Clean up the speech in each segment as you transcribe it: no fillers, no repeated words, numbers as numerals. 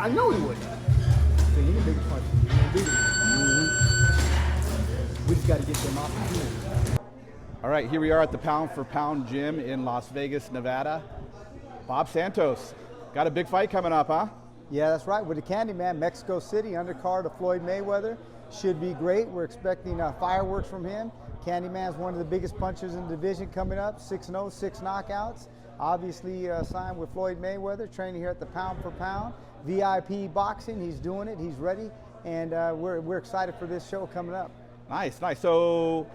I know he would. So he's a big puncher. We just got to get them opportunities. All right, here we are at the Pound for Pound gym in Las Vegas, Nevada. Bob Santos, got a big fight coming up, huh? Yeah, that's right. With the Candyman, Mexico City, undercard of Floyd Mayweather. Should be great. We're expecting fireworks from him. Candyman's one of the biggest punchers in the division coming up. 6-0, 6 knockouts. Obviously signed with Floyd Mayweather, training here at the Pound for Pound. VIP boxing, he's doing it, he's ready. And we're excited for this show coming up. Nice, nice. So,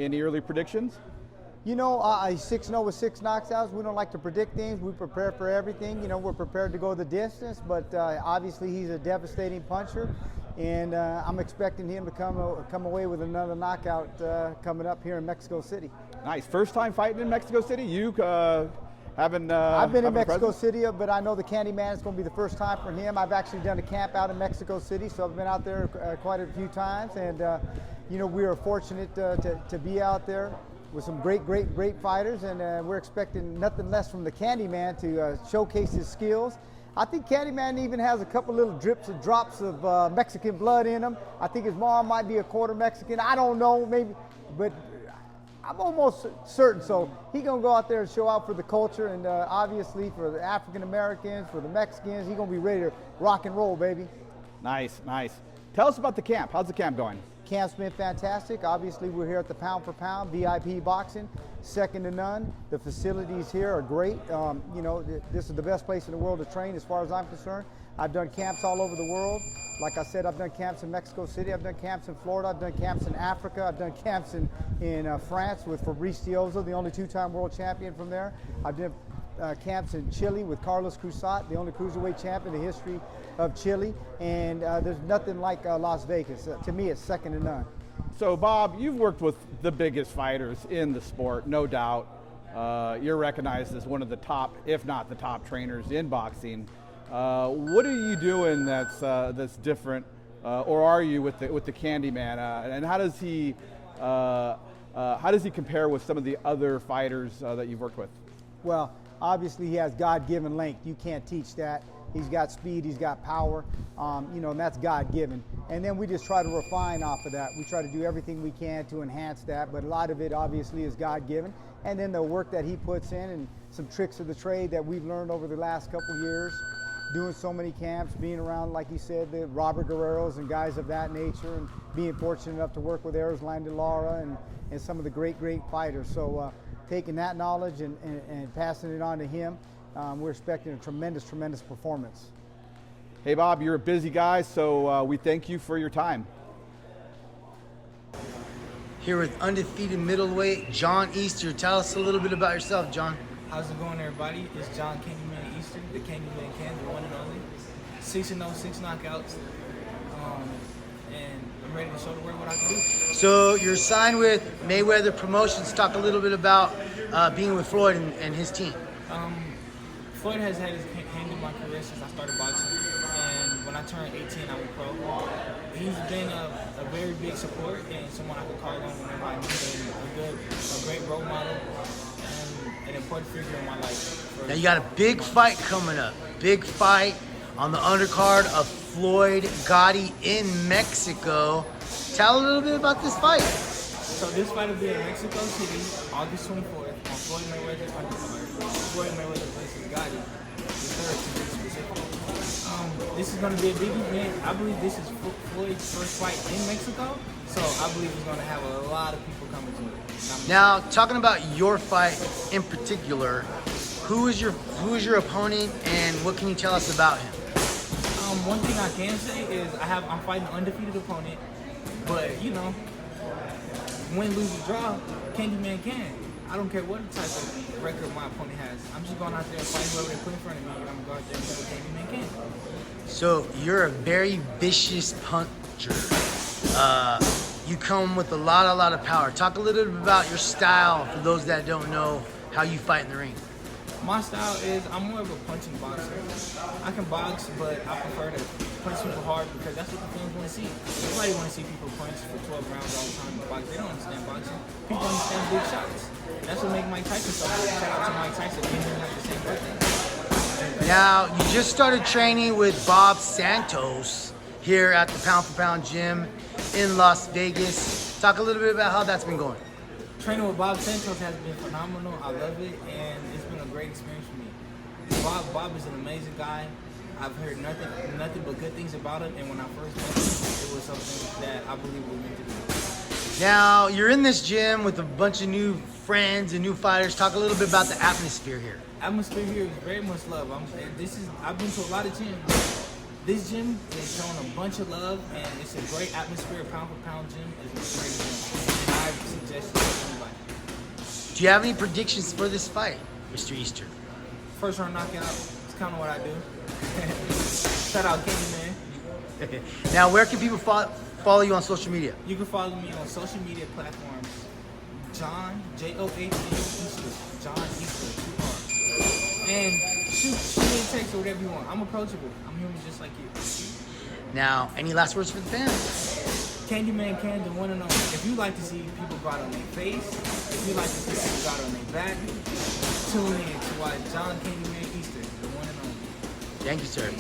any early predictions? You know, 6-0 with 6 knockouts. We don't like to predict things. We prepare for everything. You know, we're prepared to go the distance, but obviously he's a devastating puncher. And I'm expecting him to come away with another knockout coming up here in Mexico City. Nice. First time fighting in Mexico City? You haven't I've been in Mexico City, but I know the Candyman is going to be the first time for him. I've actually done a camp out in Mexico City, so I've been out there quite a few times. And, you know, we are fortunate to be out there with some great fighters, and we're expecting nothing less from the Candyman to showcase his skills. I think Candyman even has a couple little drops of Mexican blood in him. I think his mom might be a quarter Mexican. I don't know, maybe, but I'm almost certain. So he's gonna go out there and show out for the culture, and obviously for the African Americans, for the Mexicans, he's gonna be ready to rock and roll, baby. Nice, nice. Tell us about the camp. How's the camp going? Camp's been fantastic. Obviously, we're here at the Pound for Pound, VIP boxing, second to none. The facilities here are great. You know, this is the best place in the world to train as far as I'm concerned. I've done camps all over the world. Like I said, I've done camps in Mexico City, I've done camps in Florida, I've done camps in Africa, I've done camps in France with Fabrice Diozo, the only 2-time world champion from there. I've done camps in Chile with Carlos Cruzat, the only cruiserweight champ in the history of Chile, and there's nothing like Las Vegas. To me, it's second to none. So, Bob, you've worked with the biggest fighters in the sport, no doubt. You're recognized as one of the top, if not the top trainers in boxing. What are you doing that's different, or are you with the Candyman? And how does he compare with some of the other fighters that you've worked with? Well, obviously he has God-given length. You can't teach that. He's got speed, he's got power, you know, and that's God-given. And then we just try to refine off of that. We try to do everything we can to enhance that, but a lot of it obviously is God-given. And then the work that he puts in and some tricks of the trade that we've learned over the last couple years, doing so many camps, being around, like you said, the Robert Guerreros and guys of that nature, and being fortunate enough to work with Erislandy Lara and some of the great fighters. So taking that knowledge and passing it on to him, we're expecting a tremendous performance. Hey Bob, you're a busy guy, so we thank you for your time. Here with undefeated middleweight John Easter. Tell us a little bit about yourself, John. How's it going, everybody? It's John Candyman Easter, the Candyman Can, the one and only. 6-0, 6 knockouts, and I'm ready to show the world what I can do. So you're signed with Mayweather Promotions. Talk a little bit about being with Floyd and his team. Floyd has had his hand in my career since I started boxing, and when I turned 18, I went pro. He's been a very big support and someone I can call on whenever I need a great role model, and an important figure in my life. Now you got a big fight coming up. Big fight on the undercard of Floyd Gotti in Mexico. Tell a little bit about this fight. So this fight will be in Mexico City, August 24th, on Floyd Mayweather's undercard. Floyd Mayweather versus Gotti, the third to be specific. This is going to be a big event. I believe this is Floyd's first fight in Mexico, so I believe he's going to have a lot of people coming to it. Now, talking about your fight in particular, who is your opponent, and what can you tell us about him? One thing I can say is I'm fighting an undefeated opponent, but you know, win, lose, or draw, Candyman can. I don't care what type of record my opponent has. I'm just going out there and fighting whoever they put in front of me, and I'm going to go out there and do what Candyman can. So you're a very vicious puncher. You come with a lot of power. Talk a little bit about your style for those that don't know how you fight in the ring. My style is I'm more of a punching boxer. I can box, but I prefer to punch people hard because that's what the fans want to see. Nobody want to see people punch for 12 rounds all the time in boxing. They don't understand boxing. People understand big shots. That's what makes Mike Tyson so good. Shout out to Mike Tyson. He didn't have the same birthday. Now, you just started training with Bob Santos here at the Pound for Pound gym in Las Vegas. Talk a little bit about how that's been going. Training with Bob Santos has been phenomenal. I love it, and it's been a great experience for me. Bob is an amazing guy. I've heard nothing but good things about him, and when I first met him, it was something that I believe we were meant to do. Now, you're in this gym with a bunch of new friends and new fighters. Talk a little bit about the atmosphere here. Atmosphere here is very much love. I've been to a lot of gyms. This gym is showing a bunch of love, and it's a great atmosphere. Pound for Pound gym is a great gym, and I suggest it to anybody. Do you have any predictions for this fight, Mr. Easter? First round knockout. It's kind of what I do. Shout out Candyman. Now, where can people follow you on social media? You can follow me on social media platforms. John J-O-H-N Easter. John Easter. 2R. And shoot me a text or whatever you want. I'm approachable. I'm human just like you. Now, any last words for the fans? Candyman can, the one and only. If you like to see people go out on their face, if you like to see people go out on their back, tune in to watch John Candyman Easter, the one and only. Thank you, sir.